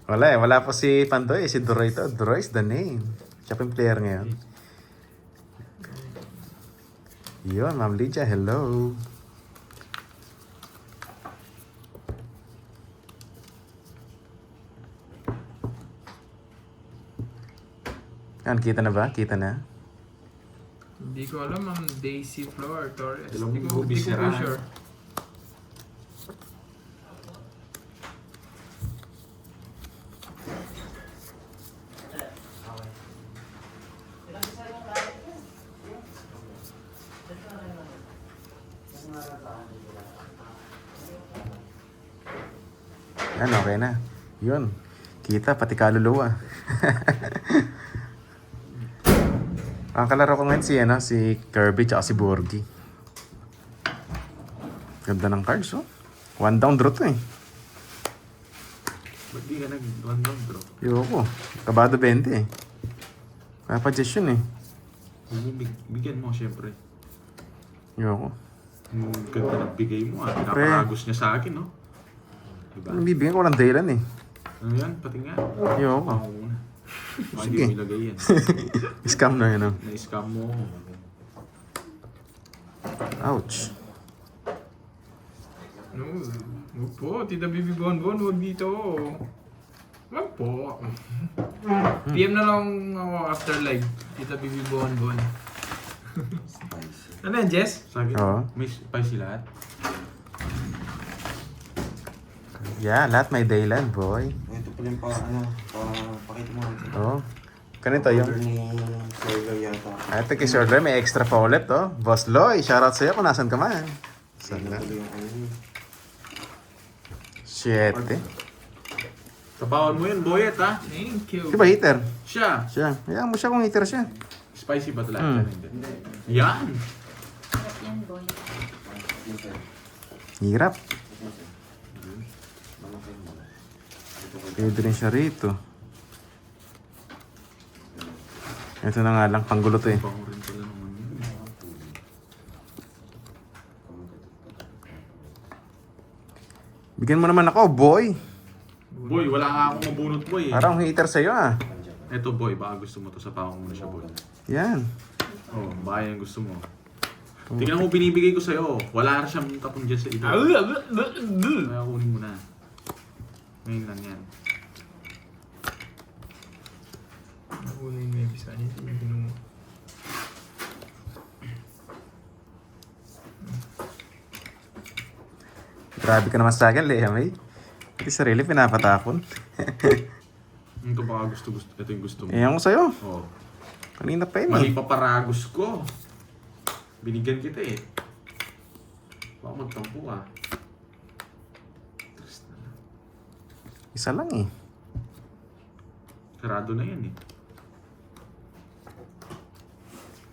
Wala eh. Wala pa si Pantoy. Si Duroy to. Duroy is the name. Siya pa yung player ngayon. Yun, Ma'am Lydia. Hello. Yan, kita na ba? Kita na? Hindi ko alam ang Daisy Floor Torres. Alam Hindi mo, ko po bisera. sure. Yan, okay na. Yun. Kita, pati kaluluwa. Ang kalaro ko ngayon si Kirby tsaka si Borgi. Ganda ng cards, oh. One down draw to eh. Ba't di ka nag-one down drop? Yoko. Kabado 20 eh. Kaya pa Jess yun eh. Bigyan mo syempre. Yoko. Yung ganda ng bigay mo ah. Pinaparagos niya sa akin, no? Diba? Anong bibigyan ko walang dahilan eh. Ano yan? Pati nga. Yoko. Ako muna. Baka Sige. hindi mo ilagay yan. Scam na yun oh. Na-scam mo ako. Ouch. No, huwag po. Tita Bibi Bonbon, huwag dito. Huwag po. PM na lang ako after live. Tita Bibi Bonbon. Ano yan, Jess? Sa akin, Oo. may spicy lahat. Yeah, lahat may dahilan, boy. Ito pala yung pakita mo natin. Oh. Ganito yung... Order ni Sergio yata. Ito kay Sir Loy, may extra pa ulit, oh. Boss Loy, shoutout sa'yo kung nasan ka man. Saan na? Sana. Ito yung ano yun. 7. Sabawan mo yun, boyet ha? Thank you. Di ba heater? Siya. Siya. Hayaan mo siya kung heater siya. Spicy ba ito lahat? Yan, hindi. Yan! Yan, boy. Yun, sir. Hirap. Ito, sir. Mamatay mo. Ito ko. Pwede rin siya rito. Ito na nga lang, panggulo to eh. Bango rin pala naman yun. Bigyan mo naman ako, boy. Boy, wala nga akong mabunot boy eh. Parang heater sa'yo ah. Eto boy, baka gusto mo to sa pawang mo na siya boy. Yan. Oh, baka yan gusto mo. Tingnan mo binibigay ko sa'yo. Wala na siyang tapon dyan sa ito. Kaya kunin mo na. Ngayon lang yan. Nakuha yung may bisa niya. Tingnan mo. Grabe ka naman sa akin, Lea May. Hindi sarili, pinapatapon. Ito baka gusto. Ito yung gusto mo. Iyan ko sa'yo. Oh. Kanina pa yun Mali eh. pa paragos ko. Binigyan kita eh. Baka magtampo ka. Trist na lang. Isa lang eh. Sarado na yan eh.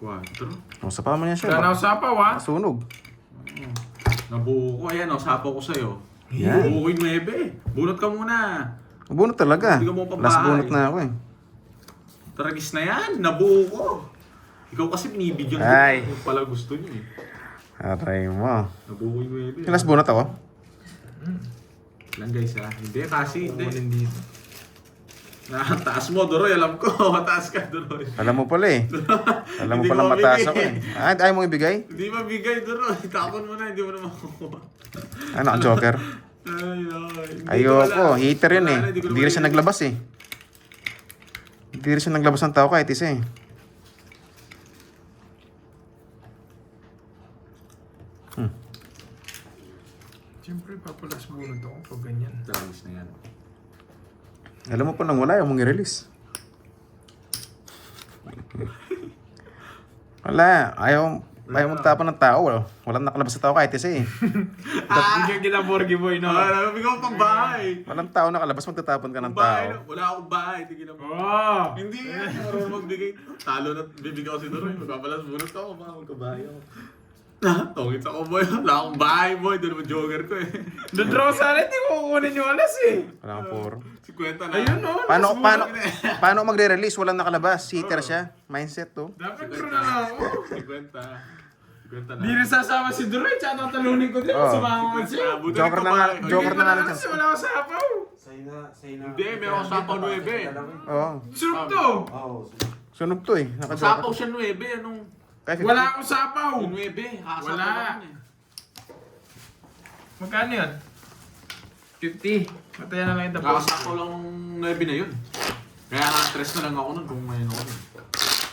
4. O, sapa mo niya siya. Wala na ako sapaw, ha? Masunog. Nabuo ko. Ayan, sapo ko sa'yo. Yan. Nabuo ko yung 9. Bunot ka muna. Bunot talaga. Hindi ka mo pabahay. Last bunot na ako eh. Tragis na yan. Nabuo ko. Ikaw kasi binibigyan ko. Ay. Kung pala gusto niyo eh. Aray mo. Nabuo ko yung 9. Yung last bunot ako? Lang guys ha. Hindi kasi Kukunin hindi. dito. Taas mo, Doroy. Alam ko. Mataas ka, Doroy. Alam mo pala eh. Alam mo Hindi pala ko mataas mabigay. ako eh. Ah, ayaw mo ibigay? Hindi mabigay, Doroy. Tapon mo na. Hindi mo na makukuha. Ano, ang joker? Ay, hindi ko Ayoko, wala. hater yun eh. Wala na, ko Hindi rin siya naman naglabas eh. Hindi rin siya naglabas ng tao kahit isa eh. Siyempre, papalas bunod ako pag ganyan. Tragis na yan. Alam mo pa nang wala, ayaw mong i-release. Wala, ayaw mong tapon ng tao. Walang nakalabas sa tao kahit isa eh. Bigyan kita, Borgie Boy, no? Ikaw pang bahay. Walang tao nakalabas, magtatapon ka ng Bahay tao. na- Wala akong bahay. Tingin na mo. Oh! Hindi yan. Marunong magbigay. Talo na bibigyan ko si Doroy. Magpapalas bunot ako. Baka magkabahay ako. Tungit ako boy. Wala akong bahay boy. Doon naman jogger ko eh. Dodraw sana, hindi ko kukunin yung alas eh. Wala kang puro. 50 na. Ayun, no? Paano magre-release? Walang nakalabas. Heater siya. Mindset to. Dapat ko na lang ako. 50. 50 na. Di rin sasama si Duray, tsaka tatalunin ko din. Oh. Sumama man siya. Buti Joker rin na nga, kabahay. joker na nga lang Kasi dyan. wala ako sapaw. Sa Sa'yo na. Hindi, meron akong sapaw 9. Oo. Sarap to! Oo. Sunog to eh. Sapaw siya 9, anong... Wala akong sapaw! Yung 9, kakasapaw Wala. naman eh. Magkano yun? 50. Matayan na lang yung tapos. Kakasapaw lang ng 9 na yun. Kaya na-stress na lang ako nun kung may ano.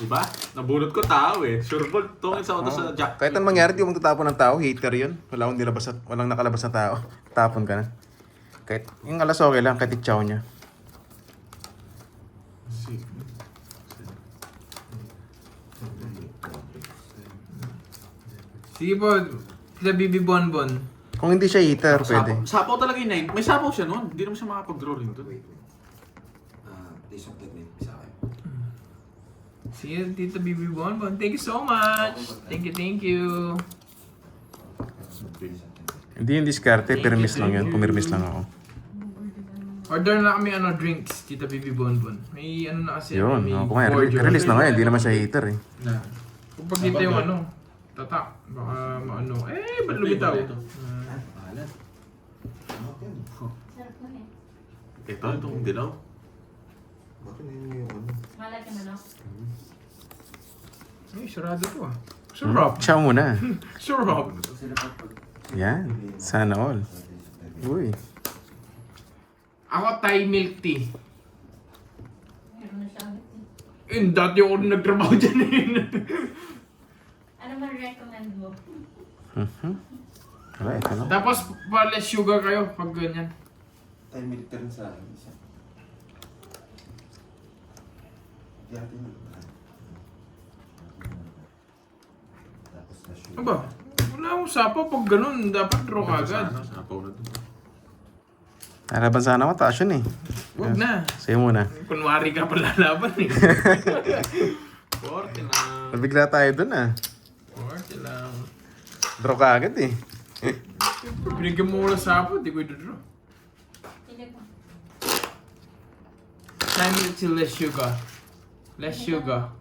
Diba? Nabunot ko tao eh. Sure ball, tungin sa auto sa jack. Kahit anong mangyari, di mo magtatapon ng tao. Hater yun. Walang nakalabas na tao. Tapon ka na. Kahit yung alas okay lang, kahit itchaw niya. Sige po, sa Bibi Bonbon. Kung hindi siya hater, pwede. Sapaw talaga yung 9. May sapaw siya nun. Hindi naman siya makapag-draw rin doon. Taste of the name. Isa kayo. Sige, Tita Bibi Bonbon. Thank you so much. Thank you, thank you. Hindi yung diskarte, permis lang yun. Pumirmis lang ako. Order na kami drinks, Tita Bibi Bonbon. May ano na kasi. Yun. may Kung nga, board yun. release na ngayon. Hindi naman siya hater eh. Na. Kung pag dito yung tatak. Baka maano. Ba't lumitaw? Mahalan. Sarap mo eh. Ito, itong dilaw. Bakit na yung ano? Malaki mo, no? Ay, sarado to ah. Sarap. Ciao muna. Sarap. Yan. Sana all. Uy. Ako Thai milk tea. Meron na siya agad eh. Dati ako nagtrabaho dyan eh. Ano man recommend mo? Wala, ito lang. Tapos less sugar kayo pag ganyan. Tayo milk rin sa akin. Isa. Yatin mo. Tapos na sugar. Ano ba? Wala akong sapaw pag ganun. Dapat draw ka agad. Sapaw na doon. Harapan sana ako, taas yun eh. Huwag na. Sa'yo muna. Kunwari ka pala laban eh. 40 lang. Nabigla tayo dun ah. 40 lang. Draw ka agad eh. Binigyan mo wala sapaw, di ko i-draw. Pili po. Time milk tea, less sugar. Less sugar.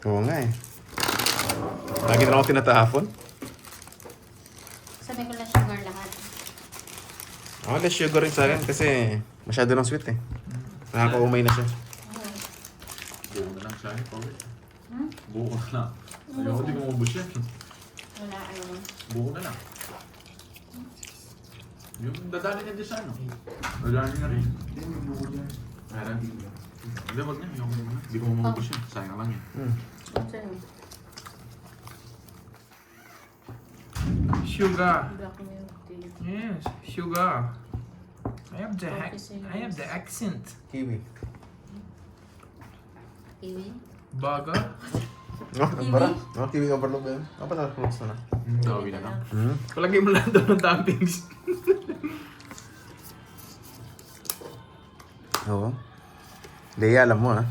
Oo nga eh. Lagi na ako tinatahapon. Sabi ko lang sugar lahat. Oh, less sugar rin sa akin kasi masyado ng sweet eh. Nakakaumay na siya. Buo na lang siya. Hmm? Buo na lang. Ayoko, di ko mabus yan. Wala, ano. Buo na lang. Yung dadali niya din sa ano. Dadali niya rin. Hindi, may buko dyan. Meron. Hindi, wag na. Ayoko muna. Di ko mabus yan. Sayang lang yan. Saan? Sugar. Black milk tea. Yes, sugar. I have the accent. Kiwi. Kiwi? Baga. Oh, nabara. Oh, kiwi overload ba yun? Oh, pala, close na. Gawin na lang. Palagay mo lang daw ng toppings. Oo. Leia, alam mo ah.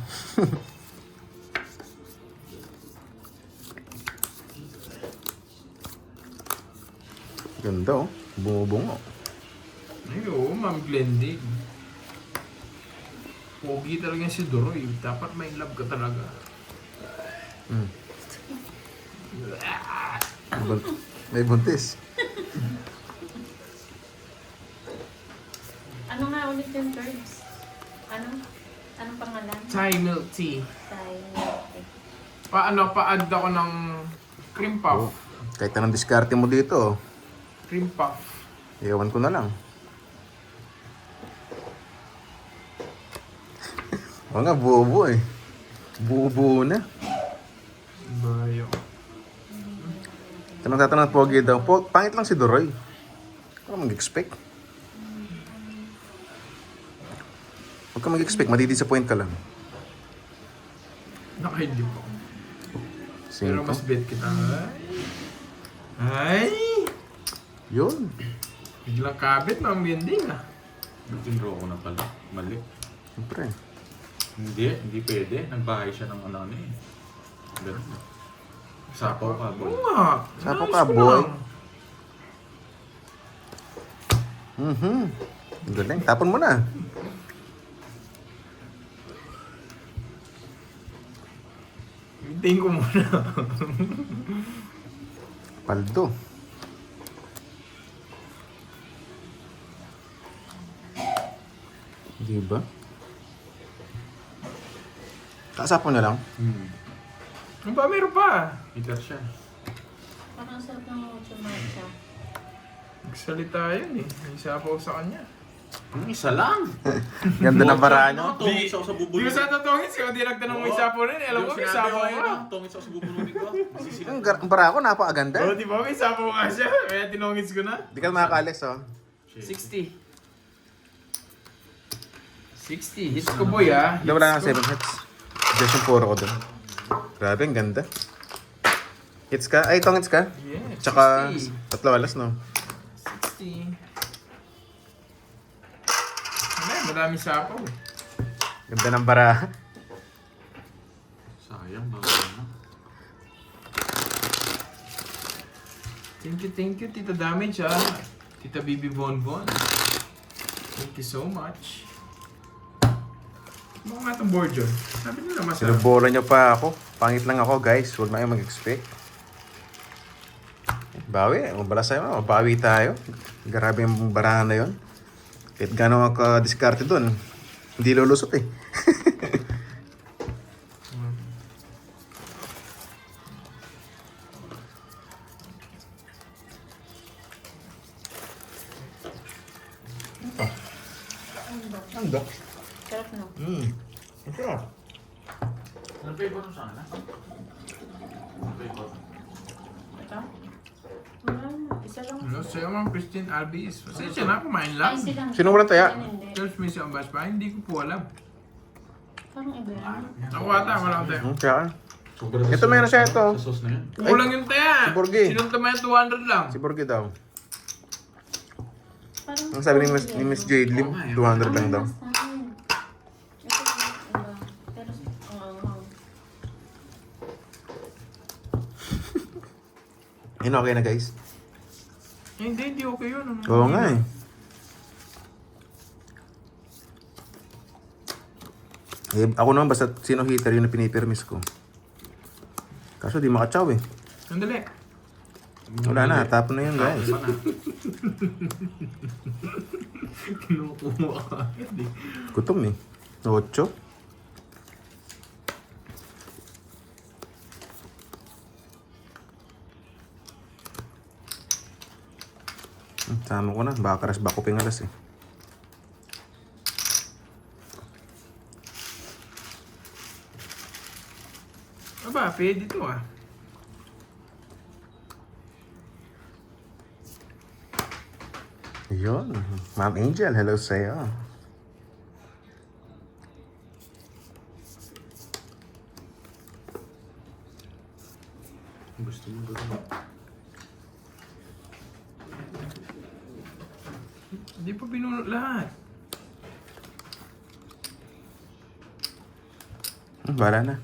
Ganda oh. Bumubungo. Ay, oo, Ma'am Glendig. Pogi talaga si Doroy. Dapat may love ka talaga. May buntis. Ano nga ulit yung terms? Anong pangalan? Thai milk tea. Thai milk tea. Pa-add ako ng cream puff. Kahit anong diskarte mo dito, Cream puff. iyawan ko na lang. Oo nga, buo-buo eh. Buo-buo na. Bayo. Tanong Pogi daw. Pangit lang si Doroy. Huwag ka mag-expect. Huwag ka mag-expect. Madi-disappoint ka lang. Nakaidip ako. Pero mas bet kita. Ay! Yun. Biglang kabit, Ma'am Glendig ah. Nag-draw ko na pala. Mali. Siyempre. Hindi pwede. Nagbahay siya ng ano eh. Ganun. Sapaw ka, boy. Oo nga. Sapaw Ayos ka, ko boy. lang. Ang galing. Tapon mo na. Hintayin ko muna. Paldo. Di ba? Kaasapon na lang. Ano ba? Meron pa. Hitter siya. Parang sarap ng mucho matcha. Nagsalita yun eh. May isa pa ako sa kanya. Yung isa lang. Ganda ng paraan nyo. Tungis ako sa Di bubulong. ko sa totongin, siya di nagtanong mo isa po rin. Alam mo, may isa po ako. Tungis ako sa bubulong ko. Masisilat. Ang para ko, napakaganda. Oo, di ba? May isa po ka siya. Kaya tinongits ko na. Di ka makakalis, oh. 60. 60. Hits ko boy ah. Hindi, wala na 7 hits. Just yung 4 ko doon. Grabe, ang ganda. Hits ka? Ay, itong hits ka? Yeah. Tsaka, 60. 3 alas, no? 60. Wala, madami sapaw eh. Ganda ng bara. Sayang ba? Ano? Thank you, Tita Damage ah. Tita Bibi Bonbon. Thank you so much. Mga nga itong board yun. Sabi nila masarap. Sinubura nyo pa ako. Pangit lang ako, guys. Huwag na kayo mag-expect. Bawi. Mabala sa'yo. Mabawi tayo. Grabe yung barahan na yun. Kahit gano'n ako diskarte dun. Hindi lulusot eh. Ang dok. Sarap no? Ang sarap. Ano flavor mo sana? Ano flavor? Ito? Wala na. Isa lang. Ano, sa'yo mga Christine Albies. Pasensya na, kumain Ay, lang. silang. Sino walang taya? Yan, hindi. Charles may isang bash pa. Hindi ko po alam. Parang iba yan. Ako ata, wala akong tayo. Kaya Sobra Ito, meron siya ito. Sa sauce na yan. Kulang yung taya. si Borgie. Sinunta mo yan 200 lang. si Borgie daw. Parang Ang sabi ni Miss Jade Lim, 200 lang daw. Ito, iba. Pero, Yun, okay na guys. Hindi okay yun. Ano? Oo nga eh. Ako naman basta sino hitter yun na pinipirmis ko. Kaso di makatsaw eh. Sandali. Wala na, tapon na yun guys. Iba na. Kinukuha ka. Hindi. Gutom eh. 8. Tama ko na, baka karas bako pingalas eh. Aba, pwede to ah. Yun. Ma'am Angel, hello sa'yo. Gusto mo doon. Hindi pa binunot lahat. Bala na.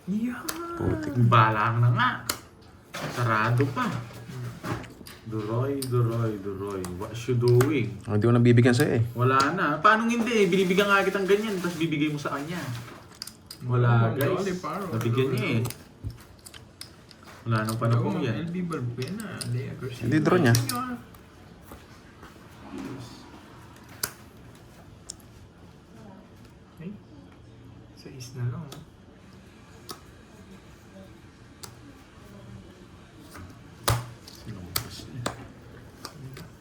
Yeah. Putik. Balang na nga. Sarado pa. Duroy. What you doing? Hindi ko nabibigyan sa'yo eh. Wala na. Paano hindi? Binibigyan nga kitang ganyan, tapos bibigay mo sa kanya. Wala Oh, guys. Jolly Paro. Nabigyan niya eh. Wala nang panahon Ako, yan. LB Balbuena. Hindi draw niya. Okay. Sa na lang.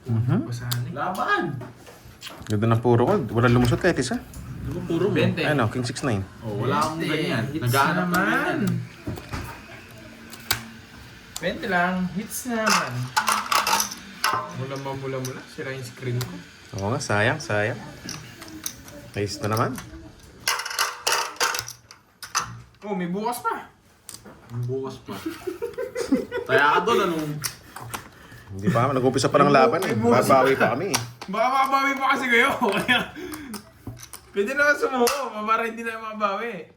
Oh. Basahan eh. Laban! Ganda ng puro ko. Wala lumusot kahit isa. Ano puro mo? 20. Ano, King 6-9. Oh, wala akong ganyan. Hits Naghahanap ng naman. ganyan. 20 lang. Hits naman. Mula. Sira yung screen ko. Oo nga, sayang. Ayos na naman. Oh, may bukas pa. Ang bukas pa. Kaya ka doon, anong... Hindi pa, nag-umpisa pa ng laban eh. Babawi pa kami eh. Baka mabawi pa kasi kayo. Kaya, pwede naman sumuko. Para hindi na mabawi.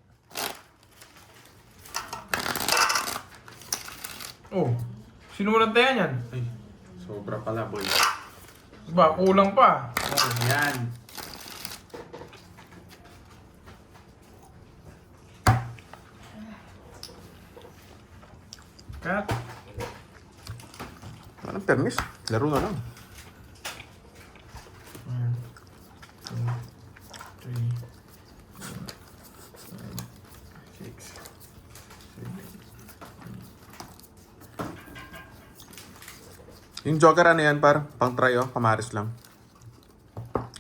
Oh, sinulat na yan. Ay, sobra pala, boy. Ba, kulang pa. Oh, yan. Cut. Anong permis? Laro na lang. Yung Joker ano yan par? Pang try oh, kamaris lang.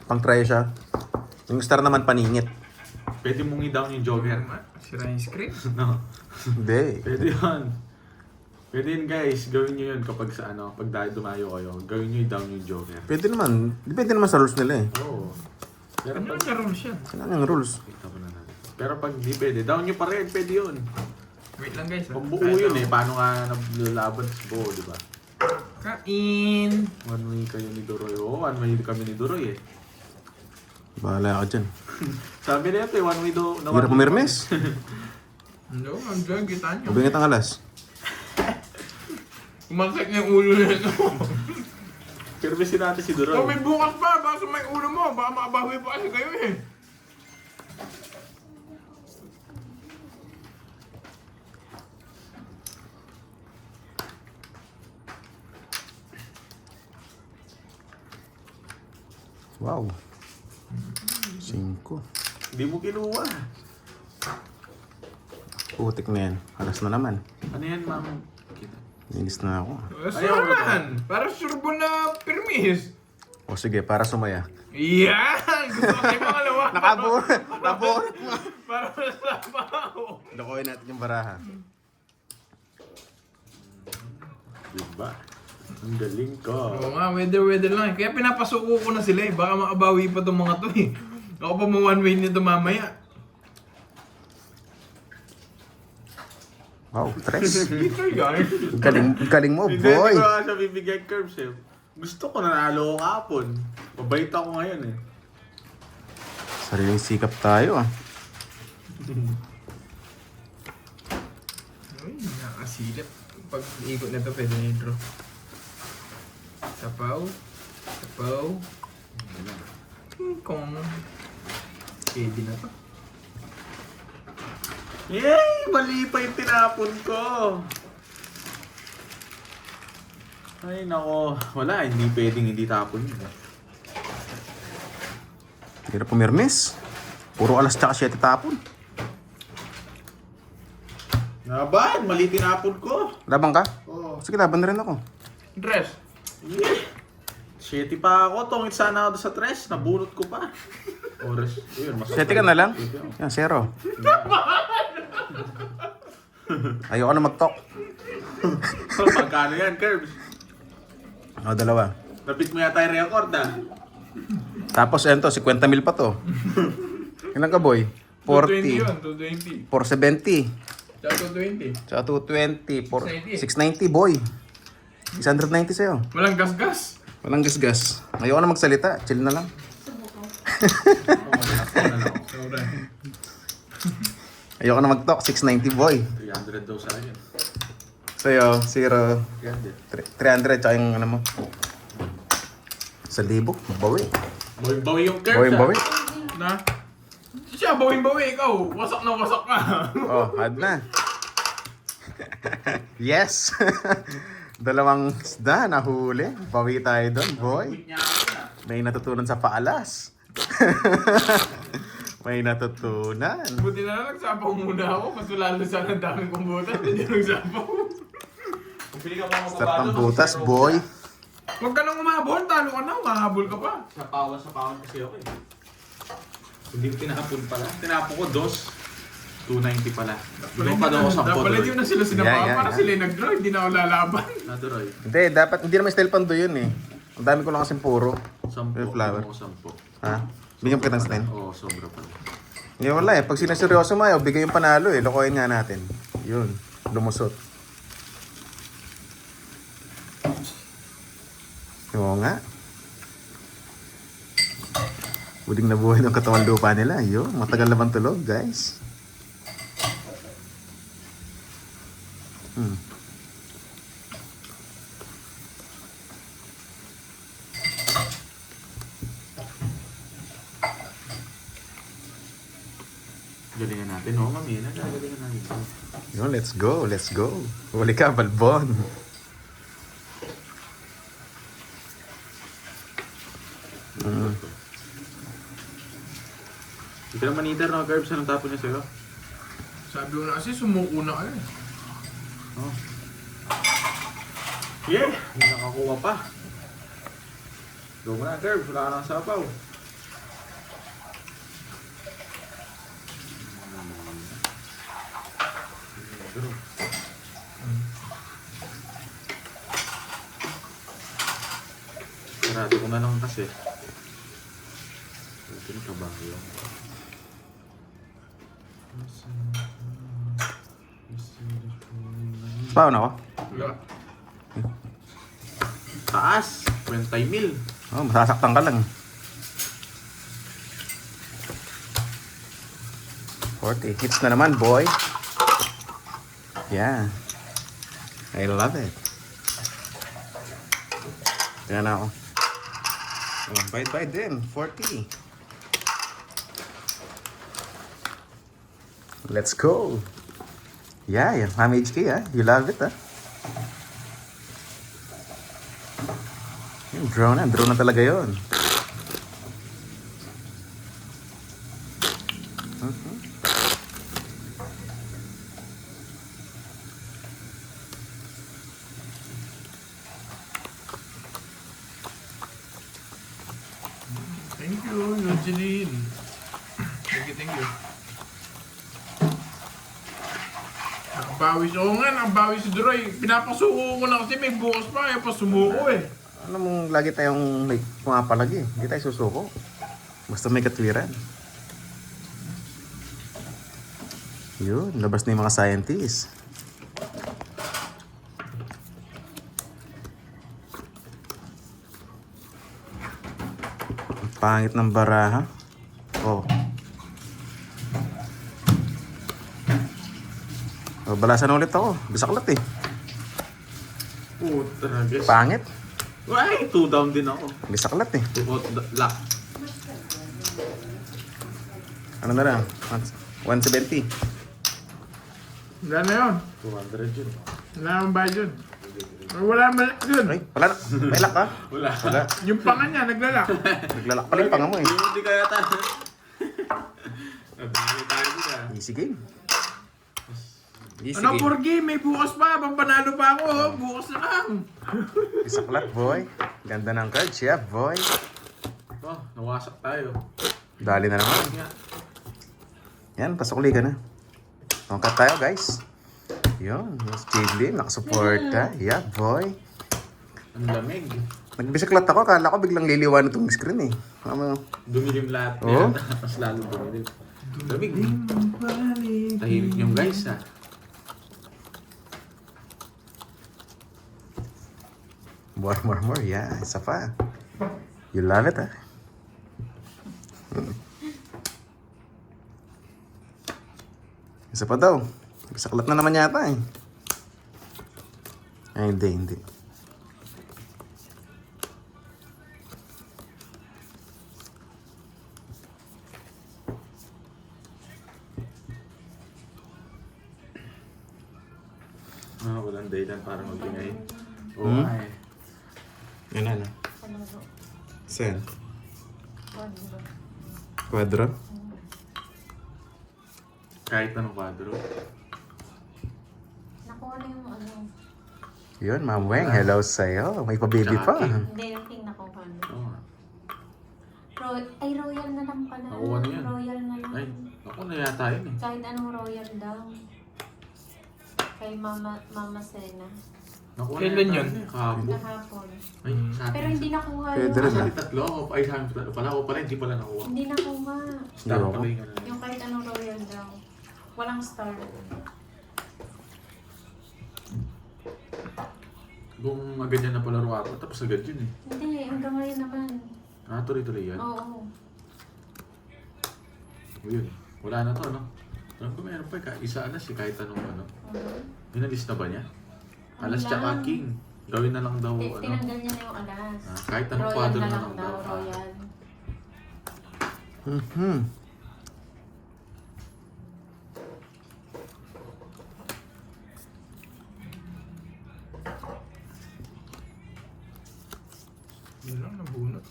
Pang try siya. Yung star naman paningit. Pwede mong i-down yung Joker. Sira yung screen. No. Hindi. Pwede yun. Pwede yun guys, gawin nyo yun kapag sa ano, pag dumayo kayo, gawin nyo i-down yung Joker. Pwede naman. Depende naman sa rules nila eh. Oo. Pero Ano pag, yung rules yan? Kailangan yung rules. kita mo na natin. Pero pag di pwede, down nyo pa rin, pwede yun. Wait lang guys. Pag buo yun eh, paano nga naglalaban sa buo, di ba? Kain! One way kayo ni Duroy. Oo, one way kami ni Duroy eh. Bahala ka dyan. Sabi na ito eh, one way do... na Hirap one way pumirmes. Ano? Ang dyan, kita nyo. Mabingit ang alas. Kumansik na yung ulo nito. Permesin natin si Duroy. Oh, may bukas pa! Baka sa may ulo mo! Baka makabawi pa kasi kayo eh. Wow. 5. Hindi mo kinuha. Putik na yan. Alas na naman. Ano yan, ma'am? Kita. Linis na ako. Ayaw naman! Para surbo na permis! O sige, para sumaya. Yan! Gusto ko kayo pangalawa! Nabuhat mo. Para masabaw! Lokohin natin yung baraha. Diba? Ang galing ko. Oo nga, weather lang. Kaya pinapasuko ko na sila eh. Baka makabawi pa itong mga to eh. Ako pa mo one way nito mamaya. Wow, tres. Dito yan. Galing mo, Hindi boy. ko nga siya bibigyan curves eh. Gusto ko nanalo ko kapon. Mabait ako ngayon eh. Sariling sikap tayo ah. Uy, nakasilip. Pag ikot na ito, pwede na yung draw. Sapaw. Sapaw. Kung pwede na to. Yay! Mali pa yung tinapon ko. Ay nako. Wala, hindi pwedeng hindi tapon yun. Hirap pumirmes. Puro alas tsaka 7 tapon. Naban, mali tinapon ko. Labang ka? Oo. Sige, laban na rin ako. Dress. Yeah. Shitty pa ako. Tungit sana ako sa tres. Nabunot ko pa. Oras. Yun, mas 7 ka na lang? Shitty ako. Yan, 0. Ayoko na mag-talk. Magkano yan, Curbs? O, 2. Napit mo yata yung record ah. Tapos, ento, 50 mil pa to. Ilan ka, boy? 220 40. yun, 220. 470. Tsaka 220. Tsaka 220. 690. 690, boy. 690 sa'yo. Walang gas-gas. Walang gasgas. Ayoko na magsalita. Chill na lang. Sobra. Ayoko na mag-talk. 690, boy. 300 daw sa akin. Sa'yo, 0. 300. 300, tsaka yung ano mo. 1,000. Bawi. Bawi yung Curbs Bawi. Na? Siya, bawin-bawi ikaw. Wasak na wasak ka. Oh, had na. Yes! 2 isda, nahuli. Bawi tayo doon, boy. May natutunan sa paalas. May natutunan. Buti na lang, nagsapaw muna ako. Mas lalo sana ang daming kumbutan. Hindi nagsapaw. Kung pili ka mga Start ng butas, boy. Huwag ka nang umabol. Talo ka na. Mahabol ka pa. Sa pawan kasi ako eh. Hindi ko tinapon pala. Tinapon ko 290 pala. Doon pa daw ako 10 Dapat hindi doon. na sila sinapaw. Yeah. Para sila yung nag-draw. Hindi na ako lalaban. Naduroy. Hindi, dapat, hindi naman style pando yun eh. Ang dami ko lang kasing puro. 10. Yung flower. Ako 10. Ha? Bigyan mo kitang style. Oo, sobra pala. Hindi, wala eh. Pag sinaseryoso mo, ayaw, bigay yung panalo eh. Lokohin nga natin. Yun. Lumusot. Oo nga. Buding na buhay ng katawan lupa nila. Yun. Matagal na bang tulog, guys? Galingan natin, no, mami. Galingan natin. Yun, let's go. Let's go. Huli ka, Balbon. Hindi ka naman eater, no, Curbs. Anong tapon niya sa'yo? Sabi ko na kasi sumuko na kayo. Oh. Yeah, hindi nakakuha pa. Go mo na, Curve. Wala ka ng sabaw. Sarado ko na lang kasi. Ito yung kabayo. Paano ako? Wala. Taas! 20 mil. Oh, masasaktan ka lang. 40 hits na naman, boy. Yeah. I love it. Yan ako. Oh, bye-bye din. 40. Let's go. Yeah, yan. Mami HK, ah. You love it, ah. Yung drone na talaga yun. Thank you, Eugene. Thank you. Nakabawis. Oo nga, nakabawis si Duray. Pinapasuko ko na kasi may bukas pa. Kaya pa sumuko eh. Ano mong lagi tayong may pumapalagi? Hindi tayo susuko. Basta may katwiran. Yun, labas na yung mga scientists. Ang pangit ng baraha. Oh. Oh, balasan ulit ako. Bisaklat eh. Puta na, guys. Pangit. Ay, 2 down din ako. Bisaklat eh. 2 out lock. Ano na lang? 170. Wala na yun. 200 yun. Wala naman bayad yun. Wala malak yun. Ay, wala na. May lock ka? Wala. Wala. Yung panga niya, naglalak. Naglalak pa rin yung panga mo eh. Hindi kaya tayo. Nabali tayo dito ah. Easy game. Easy Ano, game. 4 game? May bukas pa. Pampanalo pa ako. Oh. Bukas na lang. Isaklat, boy. Ganda ng cards, yeah, boy. Oh, nawasak tayo. Dali na naman. Nga. Yan, pasukli ka na. Tongkat tayo, guys. Yun, mas Jiggly, nakasuporta. Yeah, boy. Ang lamig. Nagbisiklat ako, akala ko biglang liliwan itong screen eh. Ano? Dumilim lahat. Oo. Mas lalo dumilim. Lamig. Tahimik yung guys ah. More. Yeah, isa pa. You love it, ah. Isa pa daw. Saklat na naman yata eh. Ay, hindi. Ah, walang dahilan para magbingay. Oo nga eh. Yan na. Ano ba? Sen. Wag ba? Quadro. Kahit anong kwadro. Nakuha na yung ano. Yun, Ma'am Weng, hello sa'yo. May pa-baby pa. Hindi, yung king nakuha na. Oo nga. Ay, royal na lang pala. Nakuha na yan. Royal na lang. Ay, ako na yata yun eh. Kahit anong royal daw. Kay Mama Sena. Nakuha Kailan na yun? yata kahapon. Kahapon. Ay, sa atin. Pero hindi nakuha Pwede yun. rin. Sa tatlo ako. Ay, sa akin tatlo pala. Ako pala, hindi pala nakuha. Hindi nakuha. Start Ayoko. pala yung ano. Yung kahit anong royal daw. Walang star. Kung agad yan na palaro ako, tapos agad yun eh. Hindi, hanggang ngayon naman. Ah, tuloy-tuloy yan. Oo. Yun. Wala na to, no? Alam ko meron pa eh. Isa alas eh, kahit anong ano. Inalis na ba niya? Alas Wala. tsaka king. Gawin na lang daw, ano. Tinanggal niya na yung alas. Ah, kahit anong Royal kwadro na na lang lang daw, daw. royal. Mhm. Yun lang, nabunot.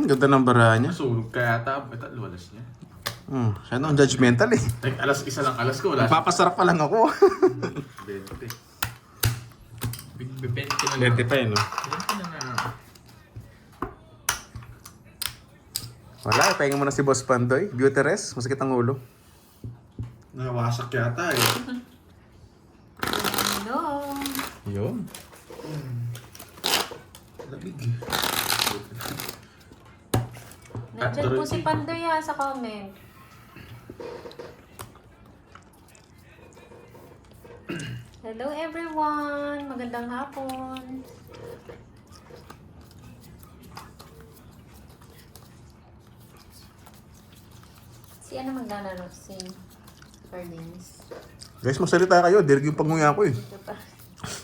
Ganda ng bara niya. Nasunog kaya ata. Ito, alas niya. Siya nung judgmental eh. Like, alas isa lang alas ko. Wala siya. Papasarap pa lang ako. 20. 20 na lang. 20 pa yun, no? 20 na lang. Wala, pahinga mo na si Boss Pandoy. Beauty rest, masakit ang ulo. Nawasak yata eh. Hello. Yun. Lamig. Nandiyan po si Pandoy sa comment. Hello everyone! Magandang hapon! Si ano maglalaro? Si Ferdinand. Guys, magsalita kayo. Dirig yung panguya ko eh. Ito pa.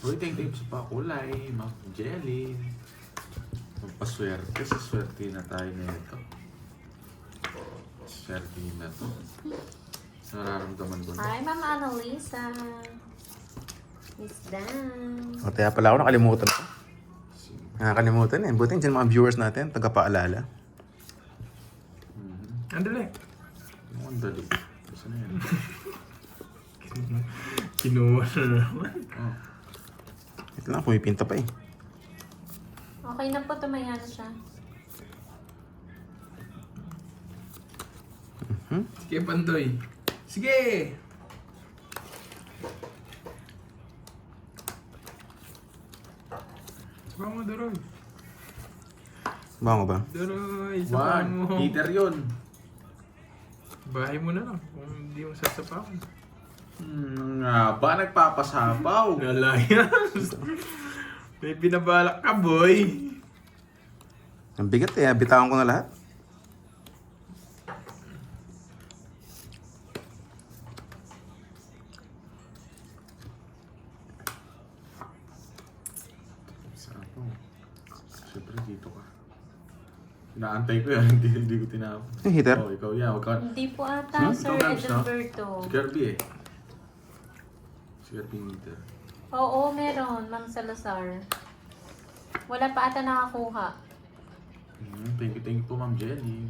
Uy, thank you sa pakulay, Ma'am Jelly. Magpaswerte sa swerte na tayo nito. Swerte na to. Nararamdaman ko na. Hi, Mama Annalisa. Miss Dan. O, kaya pala ako nakalimutan ko. Nakakalimutan eh. Buti dyan mga viewers natin, tagapaalala. Andali. Ang dali. Gusto na yan. Kinuha na naman. Oh. Ito lang, pumipinta pa eh. Okay na po, tumaya na siya. Sige, Pandoy. Sige! Baka mo, Doroy. Bango ba? Doroy, sapahan mo. Wag, heater yun. Bahay mo na lang kung hindi mo sasapahan. Nga ba nagpapasapaw? Nalayas. May binabalak ka, boy. Ang bigat eh. Bitawan ko na lahat. Sapaw. Siyempre dito ka. Inaantay ko yan, hindi ko tinapon. Yung heater? Oh, ikaw yan, huwag ka. Hindi po ata, Sir Ikaw, Gabs, no? Edalberto. Si Kirby eh. Si Kirby yung heater. Oo, meron, Ma'am Salazar. Wala pa ata nakakuha. Thank you po, Ma'am Jelly.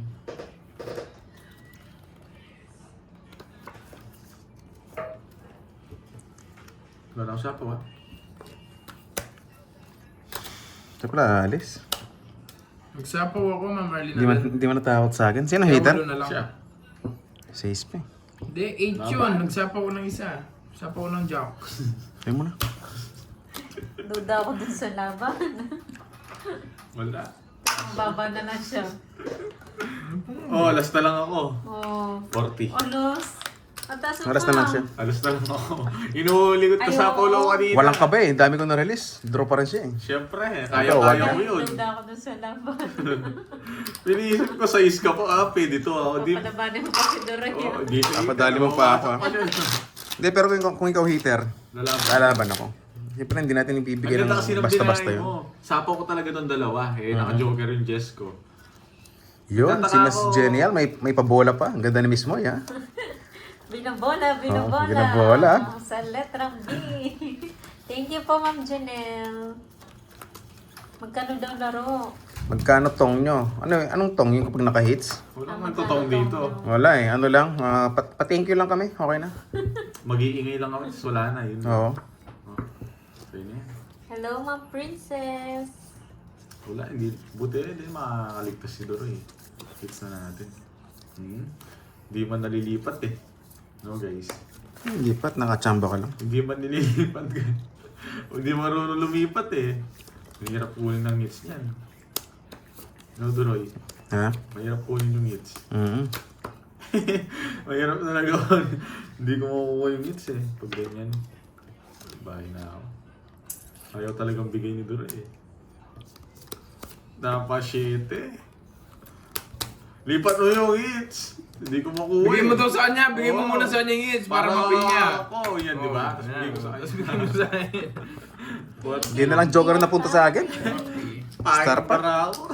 Wala na ako sapaw ah. Ito pala, alis. Magsapaw ako, Ma'am Marlene. Hindi man natakot sa akin. Sino Kaya hater? walo na lang. Siya. 6 pa eh. Hindi, 8 yun. Nagsapaw ko ng isa. Sapaw ko ng Jack. Kaya mo na. Duda ako dun sa laban. Wala. Ang baba na lang siya. Oh, last na lang ako. Oh. 40. Olos. Ang taas mo Oras na lang siya. Alas na lang ako. Inuuligot ka sa Ayaw. Apollo kanina. Walang kaba eh. Dami ko na-release. Draw pa rin siya eh. Siyempre, Ito, kaya-kaya wag mo yun. Duda ako dun sa laban. Pinisip ko sa iska ko, pwede to. Di, Papalabanin mo pa si Doroy. oh, di, Papadali mo pa ako, ah. Hindi, pero kung ikaw hater, Lalaban. lalaban ako. Siyempre hindi natin Ang ibibigay ng ganda kasi ng basta-basta deny yun. mo. Sapaw ko talaga tong dalawa. Naka-joker yung Jess ko. Yun, si Tataka Miss ako. Genial, may pabola pa. Ang ganda ni Miss Moy, ha? Binabola, binabola. Oh, binabola. Sa letrang B. Thank you po, Ma'am Janelle. Magkano daw laro? Magkano tong nyo? Anong tong yung kapag naka-hits? Wala Ang naman totoong dito. Wala eh, ano lang, pa-thank you lang kami, okay na. Mag-iingay lang kami, tapos wala na. Yun. Oo. Okay na yan. Hello, Ma'am Princess. Wala, hindi. Buti hindi makakaligtas si Doroy. Hits na natin. Hindi man nalilipat eh. No guys. Lipat, nakachamba ka lang. Hindi man nililipat ka. Hindi marunong lumipat eh. Mahirap kunin ng hits niyan. No, Doroy. Ha? Mahirap kunin yung hits. Mahirap talaga kunin. Hindi ko makukuha yung hits eh. Pag ganyan. Bahay na ako. Ayaw talagang bigay ni Doroy eh. Napasyete. Lipat mo yung hits. Hindi ko makuha. Bigay mo eh. daw sa kanya. Bigay mo Oo. muna sa kanya yung hits para mapil niya. Ako, yan di ba? Tapos bigay ko sa Tapos kanya. bigay mo sa kanya. Hindi na lang joker na punta sa akin. Star pa. Para ako.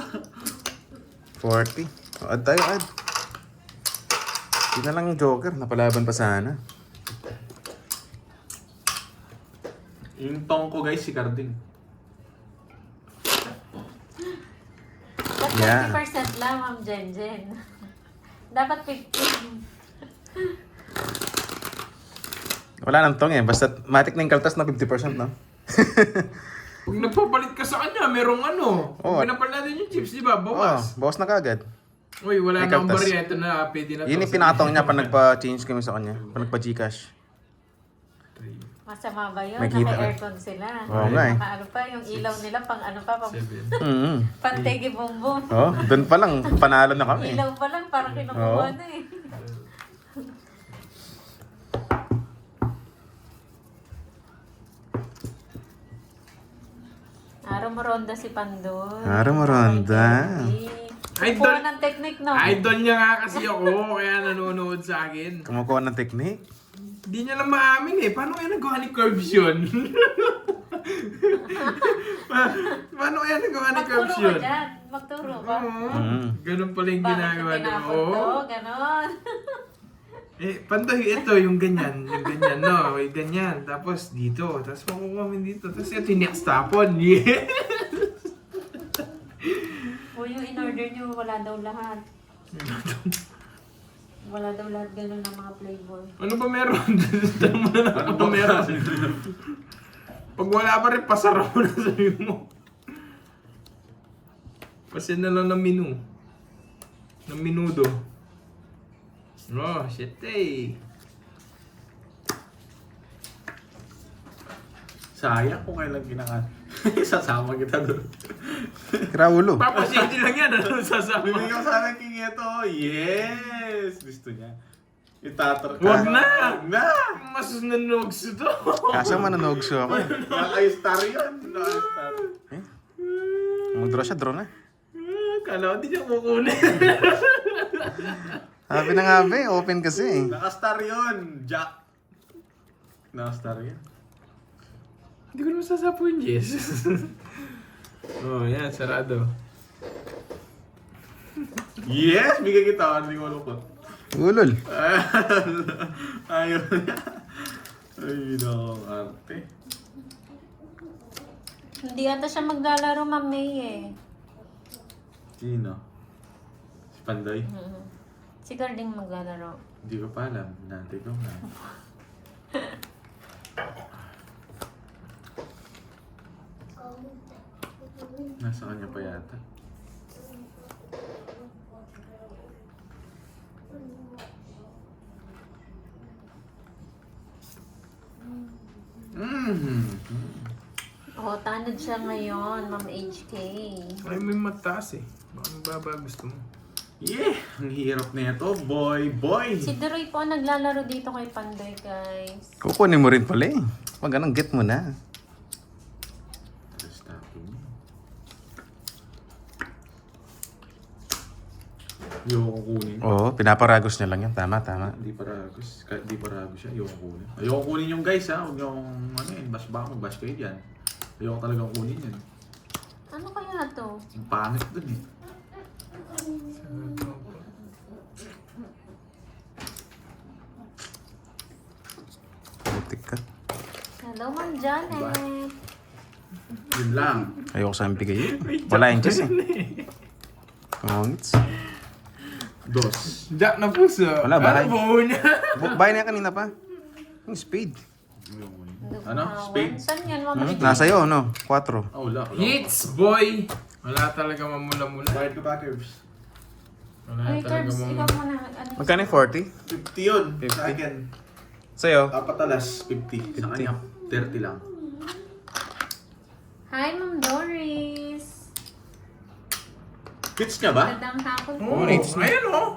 40. O, add tayo, add. Hindi na lang joker, napalaban pa sana. Yung tong ko guys, si Carding. Ba't Yeah. 50% lang, Ma'am Jenjen? Dapat 50. Wala nang tong eh, basta matik na yung kaltas na 50%, no? Pag nagpapalit ka sa kanya, merong ano. Oo. Pag pinapalit natin yung chips, di ba? Oh, Bawas. bawas na kagad. Uy, wala May na akong kaltas. barya. Ito na, pwede na to. Yun yung pinakatong niya pag nagpa-change kami sa kanya. Pag nagpa-Gcash. Masama ba yun? May kita ka. Naka-aircon sila. Oo nga eh. Ano pa, yung ilaw nila pang ano pa, pang Mm. pantegi bumbum. Oh, doon pa lang, panalo na kami. Ilaw pa lang, parang kinukuha Oo. na eh. Araw mo ronda si Pandoy. Araw mo ronda. Ay, Kuha Dol- ng technique, no? Idol niya nga kasi ako, kaya nanonood sa akin. Kumukuha ng technique. Hindi niya lang maamin eh. Paano kaya nagawa ni Curbs yun? Paano kaya nagawa ni Magturo Curbs ka yun? dyan. Magturo ka. Mm. Ganun pala yung Bakit ginagawa ka niya. tinapon Oo. to? Ganon. Pandoy, ito yung ganyan. Yung ganyan, no? Yung ganyan. Tapos dito. Tapos makukuha mo dito. Tapos ito yung next tapon. Yeah! O yung in-order nyo, wala daw lahat. Wala daw lahat ganun ng mga flavor. Ano ba meron? Tanong mo na ano ba meron? Pag wala pa rin, pasara mo na sabi mo. Pasin na lang ng menu. Ng minudo. Oh, shit eh. Sayang kung kailan kinaka. Sasama kita doon. Kiraulo. Papasindi lang yan. Ano sasama? Bibigyan ko sana king ito. Yes! Gusto niya. Itatar ka. Wag na! Wag na! Mas nanugs ito. Kaso manonogso ako eh. Naka-star yun. Naka-star. Mag-draw siya, draw na. Kala ko di niya kukunin. Sabi na nga be, open kasi eh. Naka-star yun. Jack. Naka-star yun. Hindi ko naman sasapuin, yes. Oh, yan. Sarado. Yes! Bigay kita. Hindi ko lukot. Ulol. Ayaw niya. Ay, nako, arte. Hindi ata siya maglalaro, Ma'am May eh. Sino? Si Pandoy? Si Garding maglalaro. Hindi ko pa alam. Nanti ko nga. Nasa kanya pa yata. Oh, tanod siya ngayon, Ma'am HK. Ay, may mataas eh. Baka mababa gusto mo. Yeah! Ang hirap na ito, boy! Boy! Si Deroy po ang naglalaro dito kay Pandoy, guys. Kukunin mo rin pala eh. Pag ganun, get mo na. Tapos tapin niya. Ayoko kunin. Oo, pinaparagos niya lang yan. Tama, tama. Hindi paragos. Kahit di paragos siya, ayoko kunin. Ayoko kunin yung guys ha. Huwag niyong ano yun, bash ba mag-bash kayo dyan. Ayoko talagang kunin yun. Ano kaya to? Ang pangit dun eh. Butik ka. Hello, Ma'am Janet. Yun lang. Ayoko sa'yo bigay yun. Wala yung Diyos eh. Kungits. Dos. Jack na puso. Wala, bahay. Ano buo niya? Bahay na yan kanina pa. Yung spade. Ayoko kunin. Duguhawan. Ano? Spade? Saan yan, Ma'am HK? Nasa iyo, no? 4. Oh, wala. Hits, boy! Wala talaga mamula-mula. Bakit ko ba, Curbs? Wala Ay, talaga Curbs, ikaw mamula. muna. Ano? Magkano yung 40? 50 yun. 50. Sa akin. Sa'yo? Apat alas, 50. Sa kanya, 30 lang. Hi, Ma'am Doris. Hits niya ba? Magandang hapon po. Oh, ayan oh!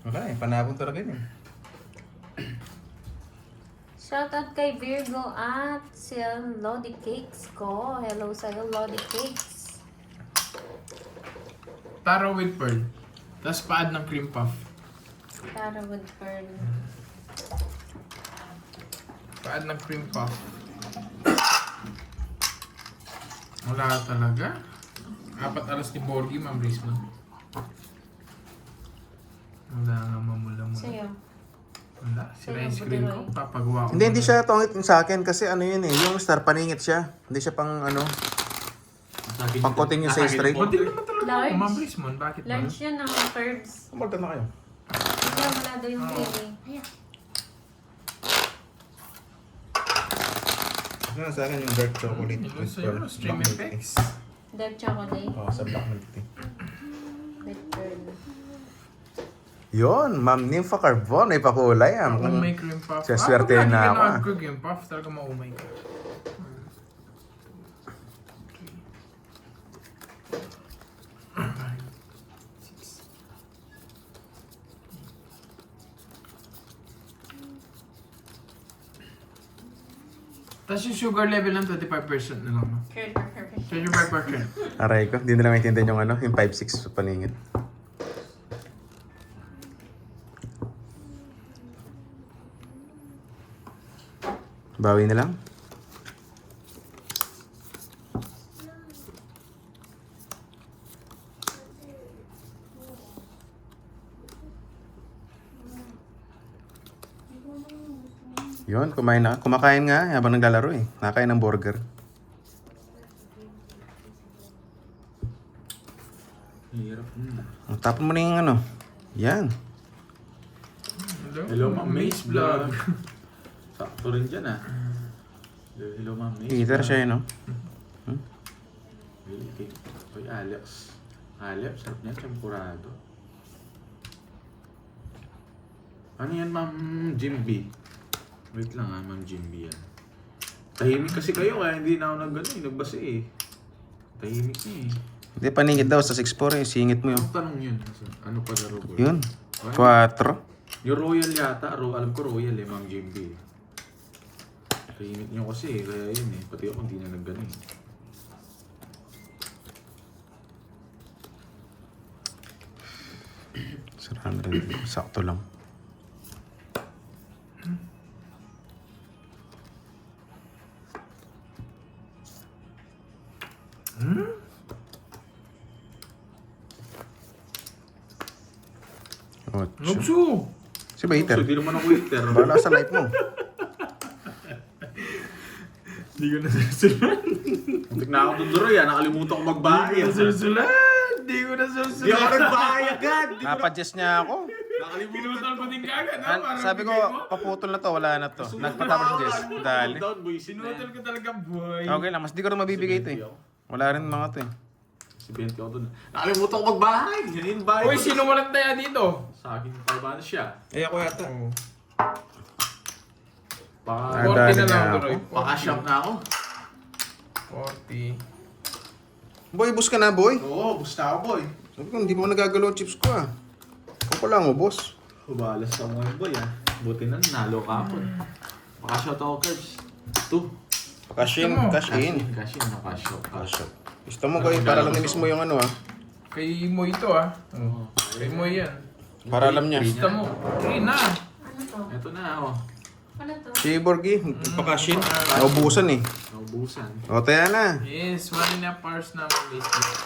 Wala eh, panabong talaga yun eh. Shoutout kay Virgo at si Lodi Cakes ko. Hello sa'yo, Lodi Cakes. Taro with pearl. Tapos paad ng cream puff. Para with pearl. Paad ng cream puff. Wala talaga. 4 alas ni Borgie, Ma'am Risma. Wala nga mamula-mula. Sa'yo. Wala. Sira yung Sa'yo, screen ko. Budoy. Papagawa ko. Hindi siya tongit sa akin kasi ano yun eh. Yung star paningit siya. Hindi siya pang ano. Sa akin, Pangkoting yung sa sa akin straight. po. Buti naman talaga Large. ako, Ma'am Rismon. Bakit ba? Large yun ang curves. Kumalta na kayo. Wala daw yung feeling. Na, sa akin yung dark chocolate. Ito sa'yo, stream effects. Dark chocolate. Oo, sa black milk tea. With pearl. Yun, Ma'am Nympha Carbon, may pakulay. Maumay cream puff. Saswerte pag lagi na ka ako, ah. nag-cream puff, talaga maumay ka. Tapos yung sugar level ng 25% na lang. No? Perfect. 25%. Aray ko, hindi nila maintindihan yung ano, yung 5-6 sa paningin. Bawi na lang. Yun, kumain na. Kumakain nga habang naglalaro eh. Nakain ng burger. Hirap. Tapon mo na yung ano. Yan. Hello, Ma'am Mace Vlog. Sakto rin dyan ah. Hello, Ma'am Mace. Peter Vlog. siya yun, no? Uy, Alex. Alex, sarap niya, champurado. Ano yan, Ma'am Jimby? Wait lang ah, Ma'am Jimby yan. Tahimik kasi kayo, kaya hindi na ako nagbasa eh. Tahimik na eh. Hindi, paningit daw sa 6'4 eh. Singit mo yun. Anong tanong yun? Ano pa laro ko? Yun. 4. Yung Royal yata, alam ko Royal eh, Ma'am Jimby. Tahimik niyo kasi eh, kaya yun eh. Pati ako hindi na naggano eh. Sakto lang. Ocho. Nupsu! Si Baiter. So, di naman ako waiter. Bahala sa life mo. Hindi ko nasusulat. Muntik na ako tutuloy ah, nakalimutan ko magbayad. Hindi ko nasusulat. Di ako nagbayad agad! Napadjust niya ako. Nakalimutan Pinutol ko din kagad ha. Parang Sabi ko, bigay mo. paputol na to. Wala na to. Nagpatapos si Jess. Dali. Down, boys. Pinutol ko talaga boy. Okay lang. Mas di ko rin mabibigay ito eh. Wala rin mga to eh. Si 20 ako dun. Nakalimutan ko magbahay. Yan yung bahay Uy, ko. sino walang taya dito? Sa akin, paibana siya. Eh ako yata. Baka, Ah, 40 dali na lang nga tuloy. paka-shop na ako. 40. Boy, bus ka na boy. Oo, gusto ako boy. Sabi ko, hindi mo nagagalaw chips ko ah. Ako lang oh, boss. Hubalas ako ngayon boy ah. Buti na, nalo ka po. Paka-shop ako, Curbs. 2. Cash in, cash in. Cash in, naka-shop. Cash up. Gusto mo koy, para lang na-miss mo yung ano ah. Kay Moy ito ah. Kay Moy yan. Para alam niya. Gusto mo. Okay na. Ano to? Ito na ako. Ano to? Si Borgie, pa-cash in. Naubusan eh. Naubusan. O, taya na. Yes, 1.5 hours na mag-basement.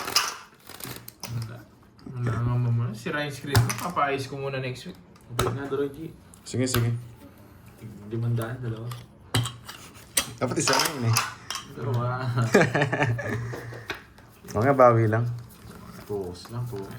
Wala nga mama. Sira yung screen ko. Papaayos ko muna next week. Okay na, Doroji. Sige, sige. 500, dalawa. Dapat isa na yun eh. Dalawa. O nga, bawi lang. Pause lang, pause.